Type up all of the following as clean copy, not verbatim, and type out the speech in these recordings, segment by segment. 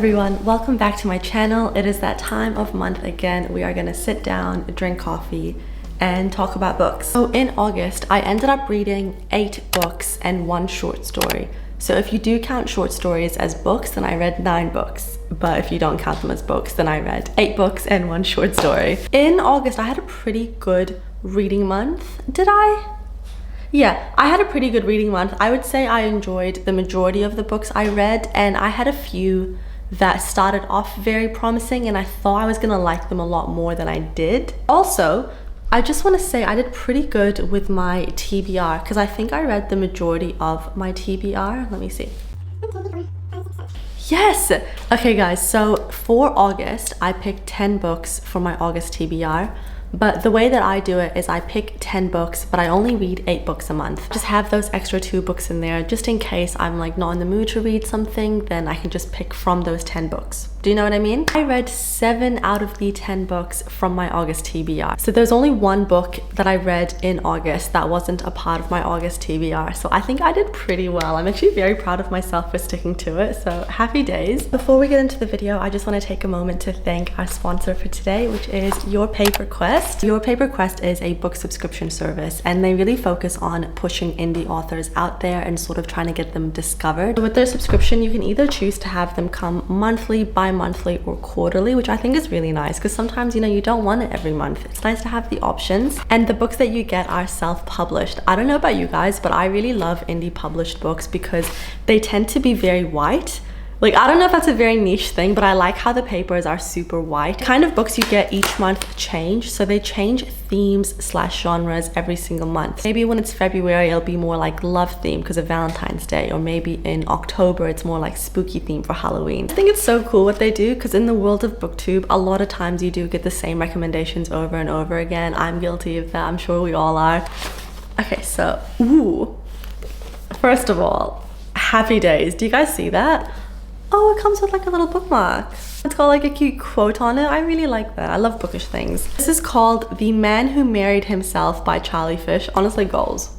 everyone, welcome back to my channel. It is that time of month again. We are gonna sit down, drink coffee, and talk about books. So in August, I ended up reading 8 books and 1 short story. So if you do count short stories as books, then I read 9 books. But if you don't count them as books, then I read 8 books and 1 short story. In August, I had a pretty good reading month. Did I? Yeah, I had a pretty good reading month. I would say I enjoyed the majority of the books I read, and I had a few that started off very promising and I thought I was gonna like them a lot more than I did. Also, I just want to say I did pretty good with my TBR because I think I read the majority of my TBR. Let me see. Yes! Okay guys, so for August, I picked 10 books for my August TBR. But the way that I do it is I pick 10 books, but I only read 8 books a month. Just have those extra 2 books in there just in case I'm like not in the mood to read something, then I can just pick from those 10 books. Do you know what I mean? I read 7 out of the 10 books from my August TBR. So there's only 1 book that I read in August that wasn't a part of my August TBR. So I think I did pretty well. I'm actually very proud of myself for sticking to it. So happy days. Before we get into the video, I just want to take a moment to thank our sponsor for today, which is Your Paper Quest. Your Paper Quest is a book subscription service and they really focus on pushing indie authors out there and sort of trying to get them discovered. So with their subscription, you can either choose to have them come monthly, bi-monthly, or quarterly, which I think is really nice because sometimes, you know, you don't want it every month. It's nice to have the options, and the books that you get are self-published. I don't know about you guys, but I really love indie published books because they tend to be very white. Like, I don't know if that's a very niche thing, but I like how the papers are super white. The kind of books you get each month change. So they change themes / genres every single month. Maybe when it's February, it'll be more like love theme because of Valentine's Day. Or maybe in October, it's more like spooky theme for Halloween. I think it's so cool what they do because in the world of booktube, a lot of times you do get the same recommendations over and over again. I'm guilty of that. I'm sure we all are. Okay, so, ooh. First of all, happy days. Do you guys see that? Oh, it comes with like a little bookmark. It's got like a cute quote on it. I really like that. I love bookish things. This is called The Man Who Married Himself by Charlie Fish. Honestly, goals.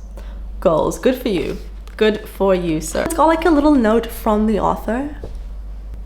Goals. Good for you. Good for you, sir. It's got like a little note from the author.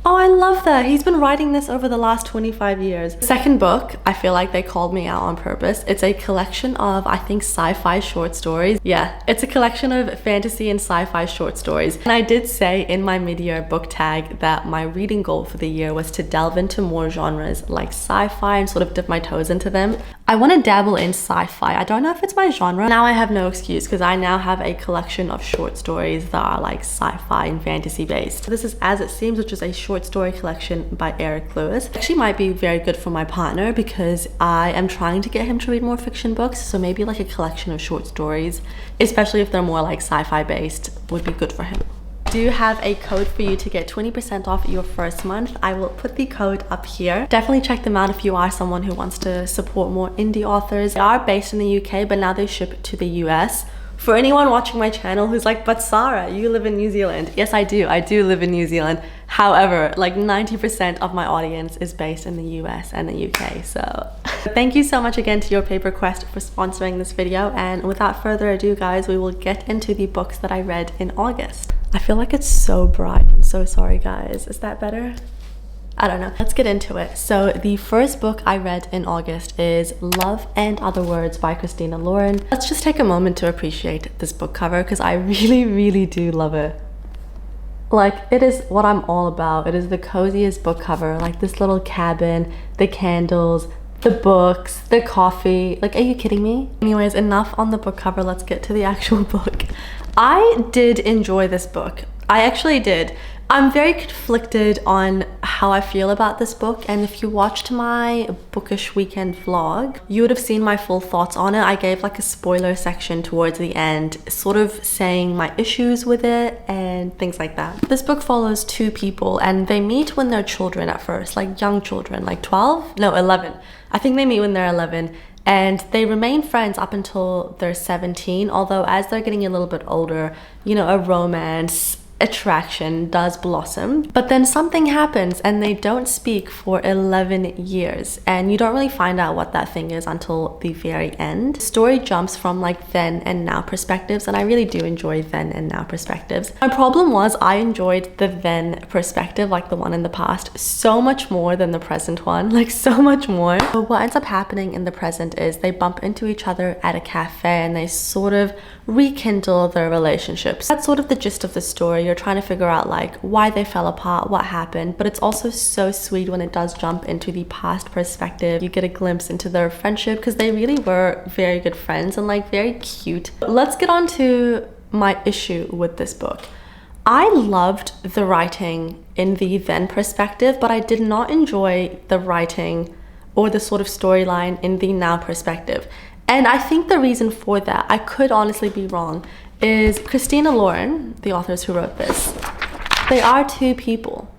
Oh, I love that. He's been writing this over the last 25 years. Second book, I feel like they called me out on purpose. It's a collection of, I think, sci-fi short stories. Yeah, it's a collection of fantasy and sci-fi short stories. And I did say in my mid-year book tag that my reading goal for the year was to delve into more genres like sci-fi and sort of dip my toes into them. I want to dabble in sci-fi. I don't know if it's my genre. Now I have no excuse because I now have a collection of short stories that are like sci-fi and fantasy based. This is As It Seems, which is a short story collection by Eric Lewis. It actually might be very good for my partner because I am trying to get him to read more fiction books. So maybe like a collection of short stories, especially if they're more like sci-fi based, would be good for him. I do have a code for you to get 20% off your first month. I will put the code up here. Definitely check them out if you are someone who wants to support more indie authors. They are based in the UK, but now they ship to the US. For anyone watching my channel who's like, but Sarah, you live in New Zealand. Yes, I do. I do live in New Zealand. However, like 90% of my audience is based in the US and the UK. So thank you so much again to Your Paper Quest for sponsoring this video. And without further ado, guys, we will get into the books that I read in August. I feel like it's so bright. I'm so sorry, guys. Is that better? I don't know. Let's get into it. So the first book I read in August is Love and Other Words by Christina Lauren. Let's just take a moment to appreciate this book cover because I really do love it. Like, it is what I'm all about. It is the coziest book cover. Like this little cabin, the candles, the books, the coffee. Like, are you kidding me? Anyways, enough on the book cover. Let's get to the actual book. I did enjoy this book. I actually did. I'm very conflicted on how I feel about this book, and if you watched my bookish weekend vlog, you would have seen my full thoughts on it. I gave like a spoiler section towards the end, sort of saying my issues with it and things like that. This book follows 2 people and they meet when they're children at first, like young children, like 12? No, 11. I think they meet when they're 11. And they remain friends up until they're 17, although as they're getting a little bit older, you know, a romance attraction does blossom, but then something happens and they don't speak for 11 years, and you don't really find out what that thing is until the very end. The story jumps from like then and now perspectives, and I really do enjoy then and now perspectives. My problem was I enjoyed the then perspective, like the one in the past, so much more than the present one, like so much more. So what ends up happening in the present is they bump into each other at a cafe and they sort of rekindle their relationships. That's sort of the gist of the story. You're trying to figure out like why they fell apart, what happened, but it's also so sweet when it does jump into the past perspective. You get a glimpse into their friendship because they really were very good friends and like very cute. Let's get on to my issue with this book. I loved the writing in the then perspective, but I did not enjoy the writing or the sort of storyline in the now perspective. And I think the reason for that, I could honestly be wrong, is Christina Lauren, the authors who wrote this, they are two people.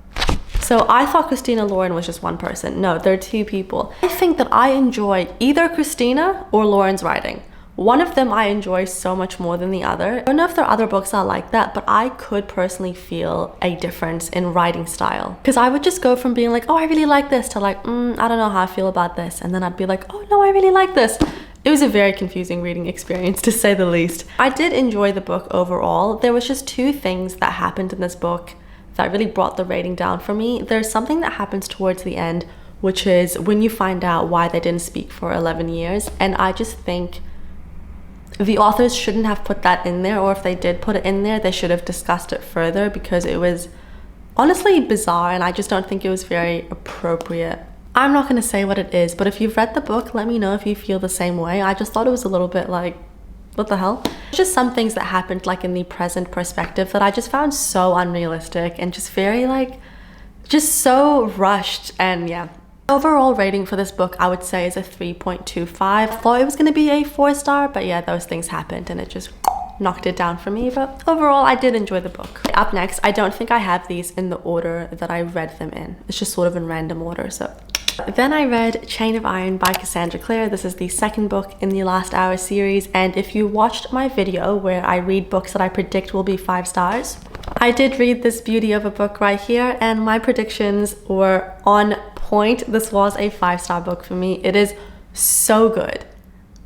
So I thought Christina Lauren was just one person. No, they're two people. I think that I enjoy either Christina or Lauren's writing. One of them I enjoy so much more than the other. I don't know if there are other books that are like that, but I could personally feel a difference in writing style. Because I would just go from being like, oh, I really like this, to like, I don't know how I feel about this. And then I'd be like, oh no, I really like this. It was a very confusing reading experience, to say the least. I did enjoy the book overall. There was just two things that happened in this book that really brought the rating down for me. There's something that happens towards the end, which is when you find out why they didn't speak for 11 years. And I just think the authors shouldn't have put that in there, or if they did put it in there, they should have discussed it further, because it was honestly bizarre and I just don't think it was very appropriate. I'm not going to say what it is, but if you've read the book, let me know if you feel the same way. I just thought it was a little bit like, what the hell? Just some things that happened like in the present perspective that I just found so unrealistic and just very like, just so rushed. And yeah, overall rating for this book I would say is a 3.25. I thought it was going to be a 4-star, but yeah, those things happened and it just knocked it down for me. But overall, I did enjoy the book. Up next, I don't think I have these in the order that I read them in. It's just sort of in random order. So then I read Chain of Iron by Cassandra Clare. This is the second book in the Last Hour series, and if you watched my video where I read books that I predict will be 5 stars, I did read this beauty of a book right here, and my predictions were on point. This was a 5-star book for me. It is so good.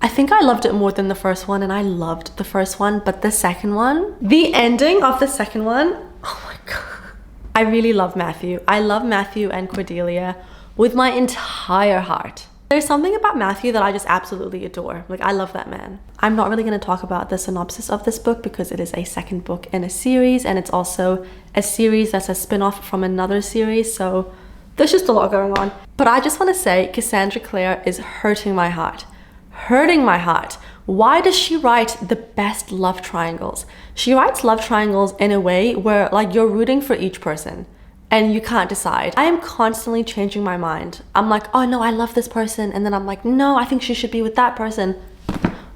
I think I loved it more than the first one, and I loved the first one, but the second one, the ending of the second one, oh my god. I really love Matthew. I love Matthew and Cordelia with my entire heart. There's something about Matthew that I just absolutely adore. Like, I love that man. I'm not really going to talk about the synopsis of this book because it is a second book in a series, and it's also a series that's a spin-off from another series, so there's just a lot going on. But I just want to say Cassandra Clare is hurting my heart. Hurting my heart. Why does she write the best love triangles? She writes love triangles in a way where like you're rooting for each person and you can't decide. I am constantly changing my mind. I'm like, oh no, I love this person, and then I'm like, no, I think she should be with that person.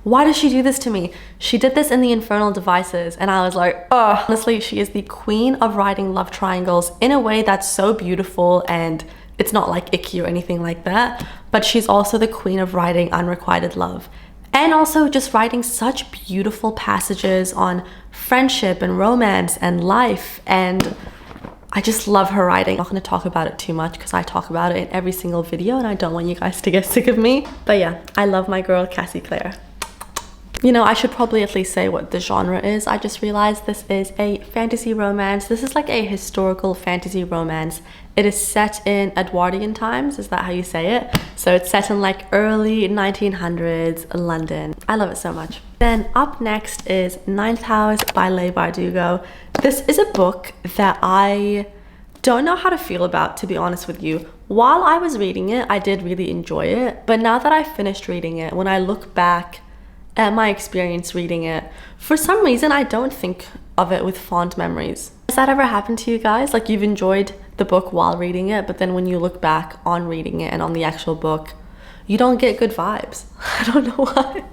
Why does she do this to me? She did this in the Infernal Devices, and I was like, oh. Honestly, she is the queen of writing love triangles in a way that's so beautiful, and it's not like icky or anything like that, but she's also the queen of writing unrequited love. And also just writing such beautiful passages on friendship and romance and life, and I just love her writing. I'm not going to talk about it too much because I talk about it in every single video and I don't want you guys to get sick of me. But yeah, I love my girl Cassie Clare. You know, I should probably at least say what the genre is. I just realized this is a fantasy romance. This is like a historical fantasy romance. It is set in Edwardian times. Is that how you say it? So it's set in like early 1900s London. I love it so much. Then up next is Ninth House by Leigh Bardugo. This is a book that I don't know how to feel about, to be honest with you. While I was reading it, I did really enjoy it. But now that I finished reading it, when I look back at my experience reading it, for some reason I don't think of it with fond memories. Has that ever happened to you guys? Like, you've enjoyed the book while reading it, but then when you look back on reading it and on the actual book, you don't get good vibes. I don't know why.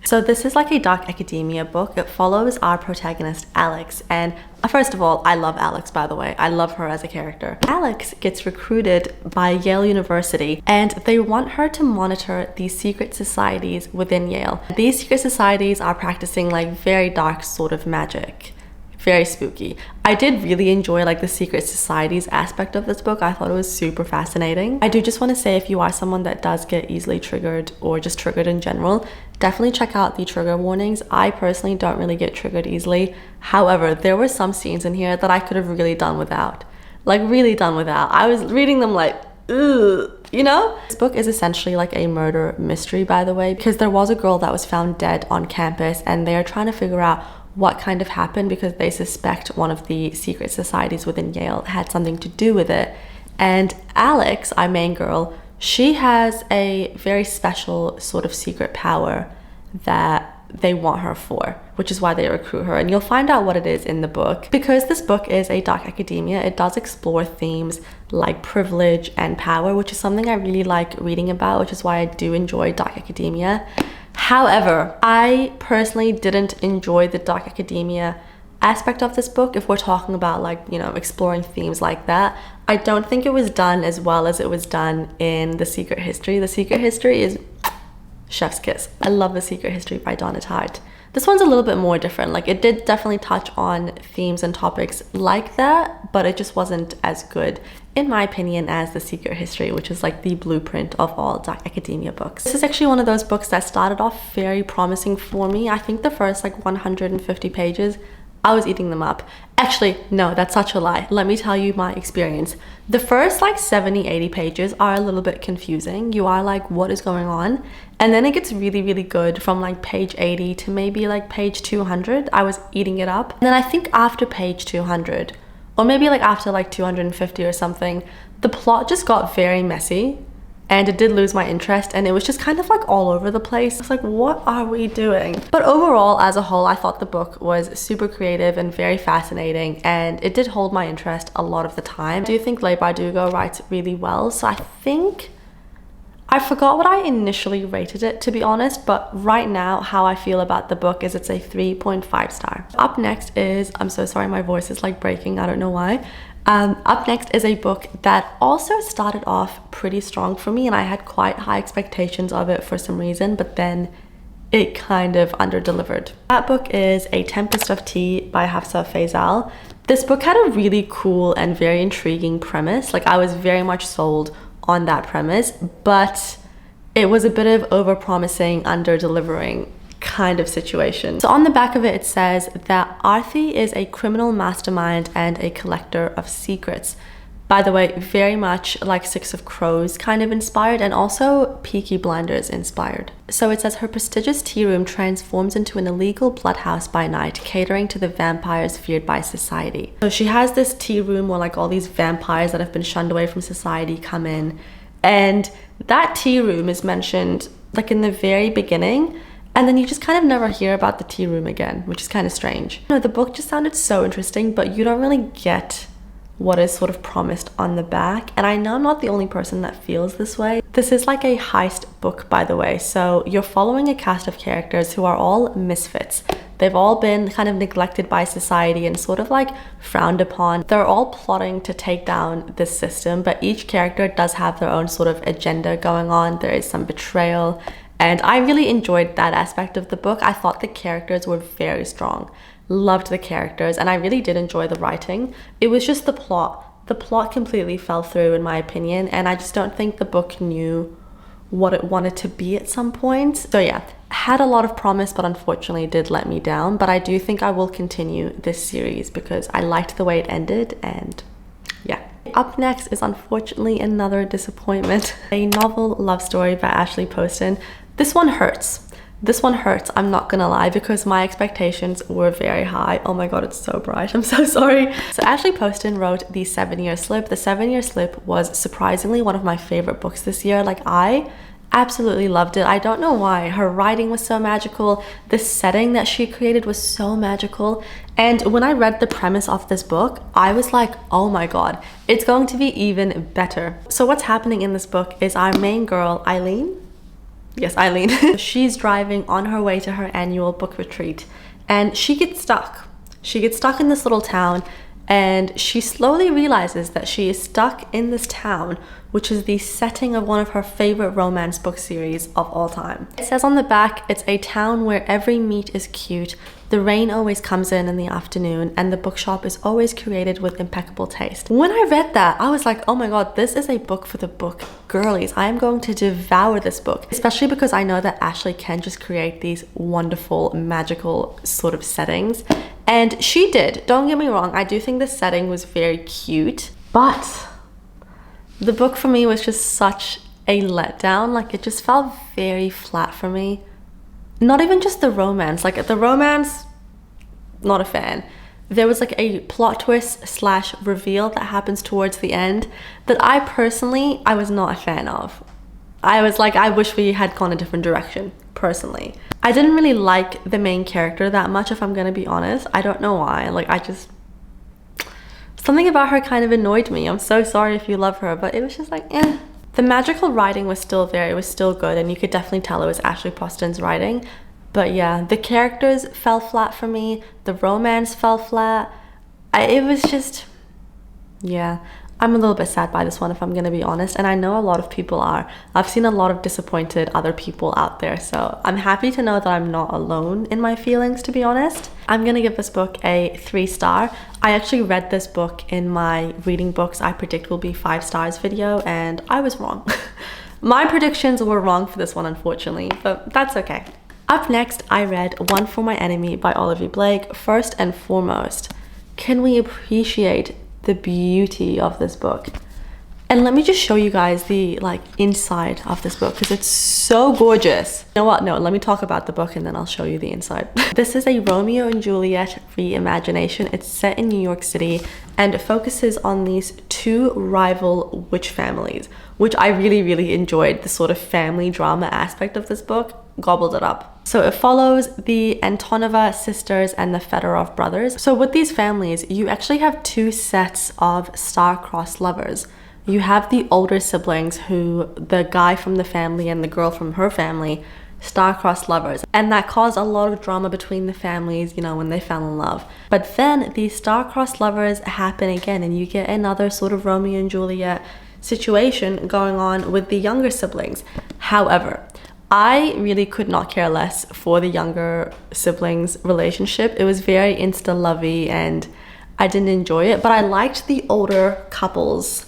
So this is like a dark academia book. It follows our protagonist Alex, and first of all, I love Alex, by the way. I love her as a character. Alex gets recruited by Yale University, and they want her to monitor these secret societies within Yale. These secret societies are practicing like very dark sort of magic. very spooky. I did really enjoy like the secret societies aspect of this book. I thought it was super fascinating. I do just want to say, if you are someone that does get easily triggered or just triggered in general, definitely check out the trigger warnings. I personally don't really get triggered easily. However, there were some scenes in here that I could have really done without. Like really done without. I was reading them like, ugh, you know? This book is essentially like a murder mystery, by the way, because there was a girl that was found dead on campus and they are trying to figure out what kind of happened because they suspect one of the secret societies within Yale had something to do with it. And Alex, our main girl, she has a very special sort of secret power that they want her for, which is why they recruit her, and you'll find out what it is in the book. Because this book is a dark academia, it does explore themes like privilege and power, which is something I really like reading about, which is why I do enjoy dark academia. However, I personally didn't enjoy the dark academia aspect of this book. If we're talking about like, you know, exploring themes like that, I don't think it was done as well as it was done in The Secret History. The Secret History is chef's kiss. I love The Secret History by Donna Tartt. This one's a little bit more different. Like, it did definitely touch on themes and topics like that, but it just wasn't as good, in my opinion, as The Secret History, which is like the blueprint of all dark academia books. This is actually one of those books that started off very promising for me. I think the first like 150 pages, I was eating them up. Actually, no, that's such a lie. Let me tell you my experience. The first like 70, 80 pages are a little bit confusing. You are like, what is going on? And then it gets really, really good from like page 80 to maybe like page 200. I was eating it up. And then I think after page 200, or maybe like after like 250 or something, the plot just got very messy. And it did lose my interest, and it was just kind of like all over the place. It's like, what are we doing? But overall, as a whole, I thought the book was super creative and very fascinating, and it did hold my interest a lot of the time. I do think Leigh Bardugo writes really well, so I think I forgot what I initially rated it, to be honest, but right now how I feel about the book is it's a 3.5 star. Up next is, I'm so sorry, my voice is like breaking, I don't know why. Up next is a book that also started off pretty strong for me, and I had quite high expectations of it for some reason, but then it kind of underdelivered. That book is A Tempest of Tea by Hafsa Faisal. This book had a really cool and very intriguing premise. Like, I was very much sold on that premise, but it was a bit of over-promising, under-delivering kind of situation. So on the back of it, it says that Arthi is a criminal mastermind and a collector of secrets. By the way, very much like Six of Crows kind of inspired, and also Peaky Blinders inspired. So it says her prestigious tea room transforms into an illegal bloodhouse by night, catering to the vampires feared by society. So she has this tea room where like all these vampires that have been shunned away from society come in, and that tea room is mentioned like in the very beginning, and then you just kind of never hear about the tea room again, which is kind of strange. You know, the book just sounded so interesting, but you don't really get what is sort of promised on the back. And I know I'm not the only person that feels this way. This is like a heist book, by the way. So you're following a cast of characters who are all misfits. They've all been kind of neglected by society and sort of like frowned upon. They're all plotting to take down this system, but each character does have their own sort of agenda going on. There is some betrayal. And I really enjoyed that aspect of the book. I thought the characters were very strong. Loved the characters, and I really did enjoy the writing. It was just the plot. The plot completely fell through, in my opinion, and I just don't think the book knew what it wanted to be at some point. So yeah, had a lot of promise, but unfortunately did let me down. But I do think I will continue this series because I liked the way it ended, and yeah. Up next is unfortunately another disappointment. A novel love story by Ashley Poston. This one hurts. This one hurts, I'm not gonna lie, because my expectations were very high. Oh my god, it's so bright, I'm so sorry. So Ashley Poston wrote The 7-Year Slip. The 7-Year Slip was surprisingly one of my favorite books this year. Like, I absolutely loved it. I don't know why. Her writing was so magical. The setting that she created was so magical. And when I read the premise of this book, I was like, oh my god, it's going to be even better. So what's happening in this book is our main girl, Eileen. Yes, Eileen. She's driving on her way to her annual book retreat, and she gets stuck. She gets stuck in this little town, and she slowly realizes that she is stuck in this town which is the setting of one of her favorite romance book series of all time. It says on the back, it's a town where every meet is cute, the rain always comes in the afternoon, and the bookshop is always curated with impeccable taste. When I read that, I was like, oh my god, this is a book for the book girlies. I am going to devour this book, especially because I know that Ashley can just create these wonderful, magical sort of settings. And she did. Don't get me wrong, I do think the setting was very cute, but the book for me was just such a letdown. Like, it just felt very flat for me. Not even just the romance. Like, the romance, not a fan. There was like a plot twist slash reveal that happens towards the end that I was not a fan of. I was like, I wish we had gone a different direction, personally. I didn't really like the main character that much, if I'm gonna be honest. I don't know why. Like, something about her kind of annoyed me. I'm so sorry if you love her, but it was just like, eh. The magical writing was still there. It was still good, and you could definitely tell it was Ashley Poston's writing. But yeah, the characters fell flat for me. The romance fell flat. It was just, yeah. I'm a little bit sad by this one, if I'm gonna be honest, and I know a lot of people are. I've seen a lot of disappointed other people out there, so I'm happy to know that I'm not alone in my feelings, to be honest. I'm gonna give this book a 3-star. I actually read this book in my reading books I predict will be 5 stars video, and I was wrong. My predictions were wrong for this one, unfortunately, but that's okay. Up next, I read One for My Enemy by Olivia Blake. First and foremost, can we appreciate the beauty of this book? And let me just show you guys the inside of this book, because it's so gorgeous. You know what? No, let me talk about the book and then I'll show you the inside. This is a Romeo and Juliet reimagination. It's set in New York City and it focuses on these 2 rival witch families, which I really enjoyed. The sort of family drama aspect of this book, gobbled it up. So it follows the Antonova sisters and the Fedorov brothers. So with these families, you actually have 2 sets of star-crossed lovers. You have the older siblings, who the guy from the family and the girl from her family, star-crossed lovers. And that caused a lot of drama between the families, you know, when they fell in love. But then these star-crossed lovers happen again, and you get another sort of Romeo and Juliet situation going on with the younger siblings. However, I really could not care less for the younger siblings relationship. It was very insta-lovey and I didn't enjoy it, but I liked the older couple's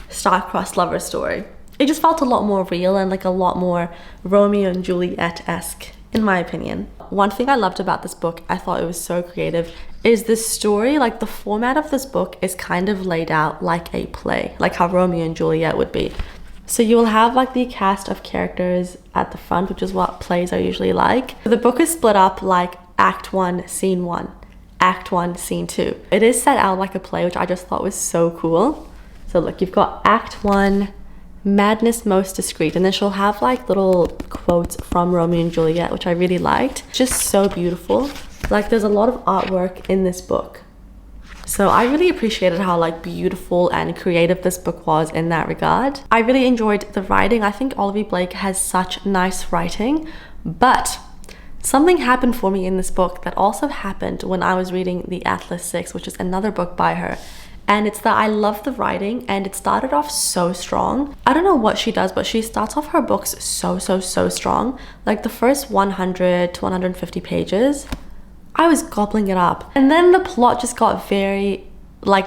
star-crossed lover story. It just felt a lot more real and a lot more Romeo and Juliet-esque, in my opinion. One thing I loved about this book, I thought it was so creative, is this story. The format of this book is kind of laid out like a play, like how Romeo and Juliet would be. So you will have the cast of characters at the front, which is what plays are usually like. The book is split up like Act 1, Scene 1, Act 1, Scene 2. It is set out like a play, which I just thought was so cool. So look, you've got Act 1, Madness Most Discreet, and then she'll have little quotes from Romeo and Juliet, which I really liked. Just so beautiful. There's a lot of artwork in this book. So I really appreciated how beautiful and creative this book was in that regard. I really enjoyed the writing. I think Olivia Blake has such nice writing, but something happened for me in this book that also happened when I was reading the Artlist 6, which is another book by her. And it's that I love the writing, and it started off so strong. I don't know what she does, but she starts off her books so strong. The first 100 to 150 pages, I was gobbling it up. And then the plot just got very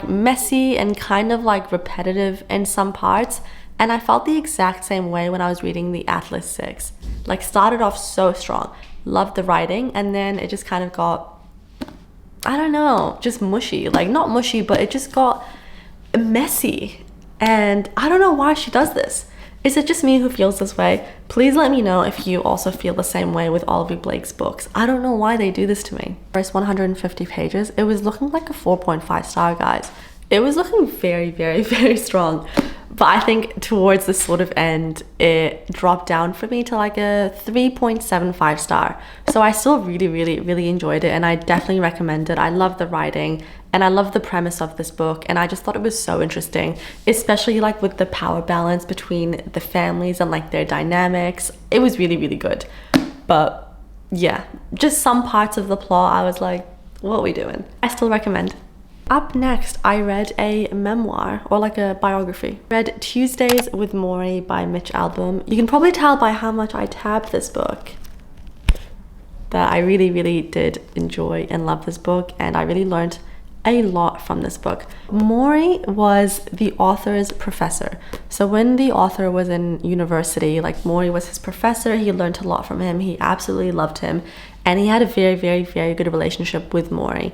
messy and kind of repetitive in some parts. And I felt the exact same way when I was reading the Artlist 6. Started off so strong, loved the writing, and then it just kind of got, I don't know, just mushy. Not mushy, but it just got messy. And I don't know why she does this. Is it just me who feels this way? Please let me know if you also feel the same way with Olivia Blake's books. I don't know why they do this to me. First 150 pages, it was looking like a 4.5 star, guys. It was looking very strong. But I think towards the sort of end, it dropped down for me to a 3.75 star. So I still really enjoyed it, and I definitely recommend it. I love the writing and I love the premise of this book, and I just thought it was so interesting, especially with the power balance between the families and their dynamics. It was really good. But yeah, just some parts of the plot I was like, what are we doing? I still recommend. Up next, I read a memoir, or like a biography. Read Tuesdays with Morrie by Mitch Albom. You can probably tell by how much I tabbed this book that I really did enjoy and love this book, and I really learned a lot from this book. Morrie was the author's professor. So when the author was in university, like, Morrie was his professor. He learned a lot from him. He absolutely loved him, and he had a very good relationship with Morrie.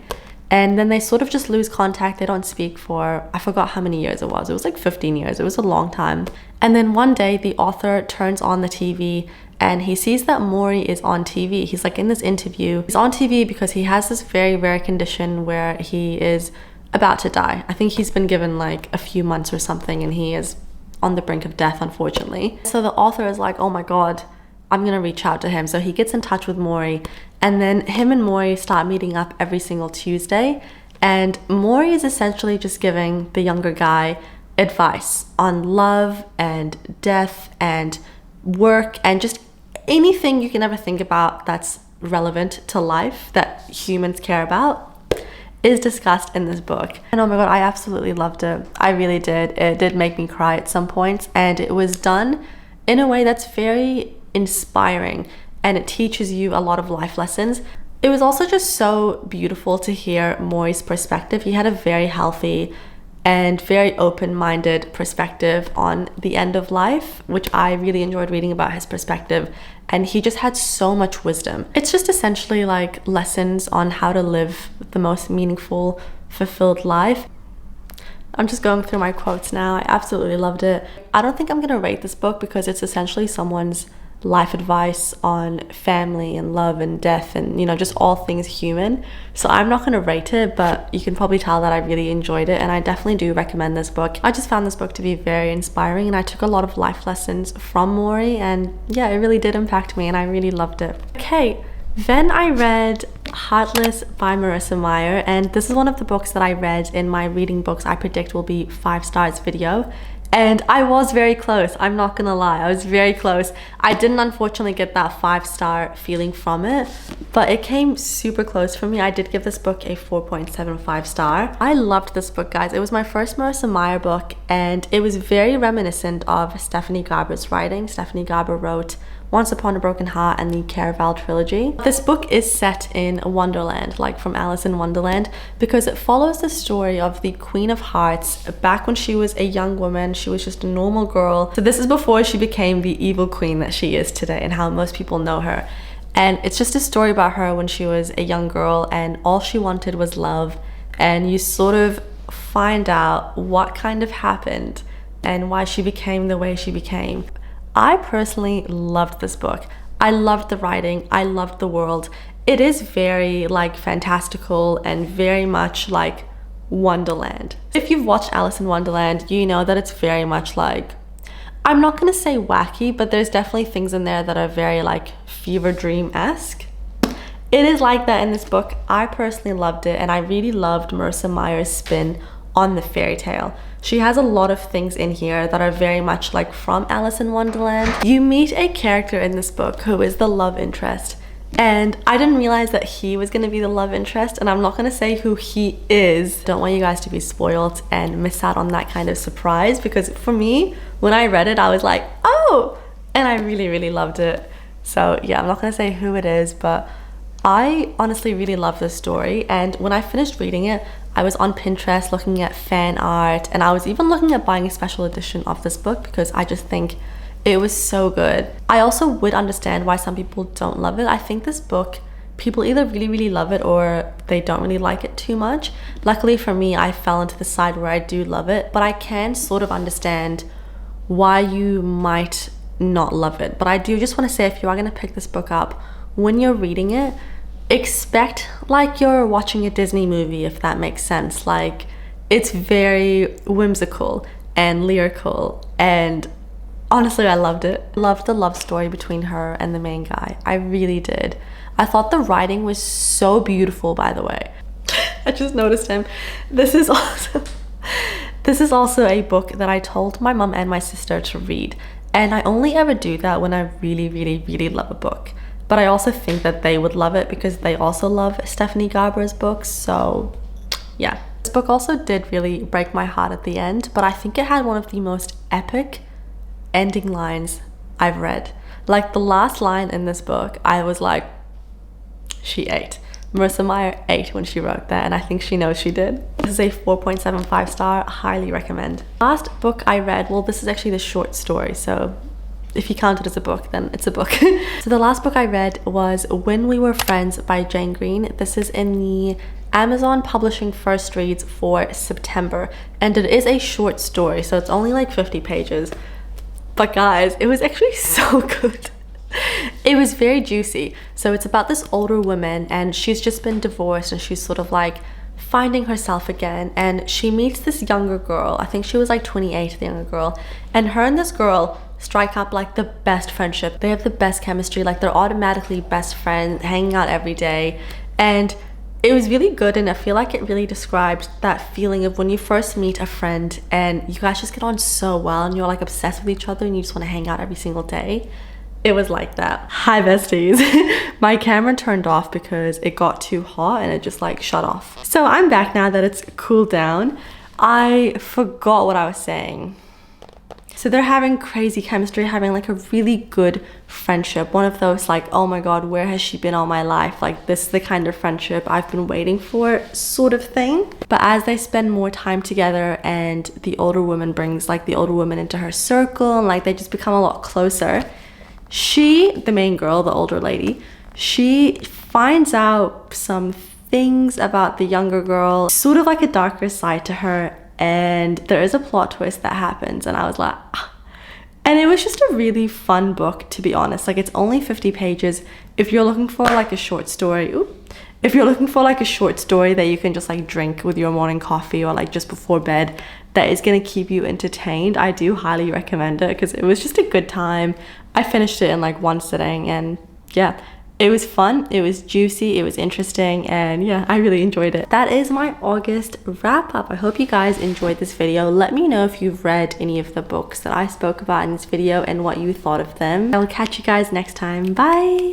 And then they sort of just lose contact. They don't speak for, I forgot how many years it was. It was like 15 years. It was a long time. And then one day the author turns on the TV and he sees that Morrie is on TV. He's like in this interview. He's on TV because he has this very rare condition where he is about to die. I think he's been given like a few months or something, and he is on the brink of death, unfortunately. So the author is like, oh my God, I'm gonna reach out to him. So he gets in touch with Morrie, and then him and Morrie start meeting up every single Tuesday. And Morrie is essentially just giving the younger guy advice on love and death and work and just anything you can ever think about that's relevant to life that humans care about is discussed in this book. And oh my God, I absolutely loved it. I really did. It did make me cry at some points, and it was done in a way that's very inspiring, and it teaches you a lot of life lessons. It was also just so beautiful to hear Morrie's perspective. He had a very healthy and very open-minded perspective on the end of life, which I really enjoyed reading about his perspective. And he just had so much wisdom. It's just essentially like lessons on how to live the most meaningful, fulfilled life. I'm just going through my quotes now. I absolutely loved it. I don't think I'm gonna rate this book because it's essentially someone's life advice on family and love and death and, you know, just all things human. So I'm not gonna rate it, but you can probably tell that I really enjoyed it, and I definitely do recommend this book. I just found this book to be very inspiring, and I took a lot of life lessons from Morrie, and yeah, it really did impact me, and I really loved it. Okay, then I read Artlist by Marissa Meyer, and this is one of the books that I read in my reading books I predict will be 5 stars video. And I was very close, I'm not gonna lie, I was very close. I didn't unfortunately get that 5-star feeling from it, but it came super close for me. I did give this book a 4.75 star. I loved this book, guys. It was my first Marissa Meyer book, and it was very reminiscent of Stephanie Garber's writing. Stephanie Garber wrote Once Upon a Broken Heart and the Caraval trilogy. This book is set in Wonderland, like from Alice in Wonderland, because it follows the story of the Queen of Hearts back when she was a young woman. She was just a normal girl. So this is before she became the evil queen that she is today and how most people know her. And it's just a story about her when she was a young girl and all she wanted was love. And you sort of find out what kind of happened and why she became the way she became. I personally loved this book. I loved the writing. I loved the world. It is very like fantastical and very much like Wonderland. If you've watched Alice in Wonderland, you know that it's very much like, I'm not gonna say wacky, but there's definitely things in there that are very like fever dream-esque. It is like that in this book. I personally loved it, and I really loved Marissa Meyer's spin on the fairy tale. She has a lot of things in here that are very much like from Alice in Wonderland. You meet a character in this book who is the love interest, and I didn't realize that he was gonna be the love interest, and I'm not gonna say who he is. Don't want you guys to be spoiled and miss out on that kind of surprise, because for me, when I read it, I was like, oh, and I really loved it. So yeah, I'm not gonna say who it is, but I honestly really love this story. And when I finished reading it, I was on Pinterest looking at fan art, and I was even looking at buying a special edition of this book because I just think it was so good. I also would understand why some people don't love it. I think this book, people either really love it or they don't really like it too much. Luckily for me, I fell into the side where I do love it, but I can sort of understand why you might not love it. But I do just want to say, if you are going to pick this book up, when you're reading it, expect like you're watching a Disney movie, if that makes sense. Like, it's very whimsical and lyrical, and honestly, I loved it. I loved the love story between her and the main guy. I really did. I thought the writing was so beautiful, by the way. I just noticed him. This is also a book that I told my mom and my sister to read, and I only ever do that when I really love a book. But I also think that they would love it because they also love Stephanie Garber's books. So yeah, This book also did really break my heart at the end, but I think it had one of the most epic ending lines I've read. Like the last line in this book, I was like, she ate. Marissa Meyer ate when she wrote that, and I think she knows she did. This is a 4.75 star, highly recommend. Last book I read, well, this is actually the short story, so if you count it as a book, then it's a book. So the last book I read was When We Were Friends by Jane Green. This is in the Amazon Publishing First Reads for September, and it is a short story, so it's only like 50 pages. But guys, it was actually so good. It was very juicy. So it's about this older woman, and she's just been divorced, and she's sort of like finding herself again, and she meets this younger girl. I think she was like 28, the younger girl, and her and this girl strike up like the best friendship. They have the best chemistry, like they're automatically best friends, hanging out every day. And it was really good, and I feel like it really described that feeling of when you first meet a friend and you guys just get on so well and you're like obsessed with each other and you just want to hang out every single day. It was like that. Hi besties. My camera turned off because it got too hot and it just like shut off. So I'm back now that it's cooled down. I forgot what I was saying. So they're having crazy chemistry, having like a really good friendship. One of those like, oh my god, where has she been all my life? Like this is the kind of friendship I've been waiting for sort of thing. But as they spend more time together and the older woman brings like the older woman into her circle and like they just become a lot closer, she, the main girl, the older lady, she finds out some things about the younger girl, sort of like a darker side to her, and there is a plot twist that happens, and I was like, ah. And it was just a really fun book, to be honest. Like it's only 50 pages. If you're looking for like a short story, if you're looking for like a short story that you can just like drink with your morning coffee or like just before bed, that is going to keep you entertained, I do highly recommend it because it was just a good time. I finished it in like one sitting, and yeah, it was fun, it was juicy, it was interesting, and yeah, I really enjoyed it. That is my August wrap up. I hope you guys enjoyed this video. Let me know if you've read any of the books that I spoke about in this video and what you thought of them. I will catch you guys next time. Bye!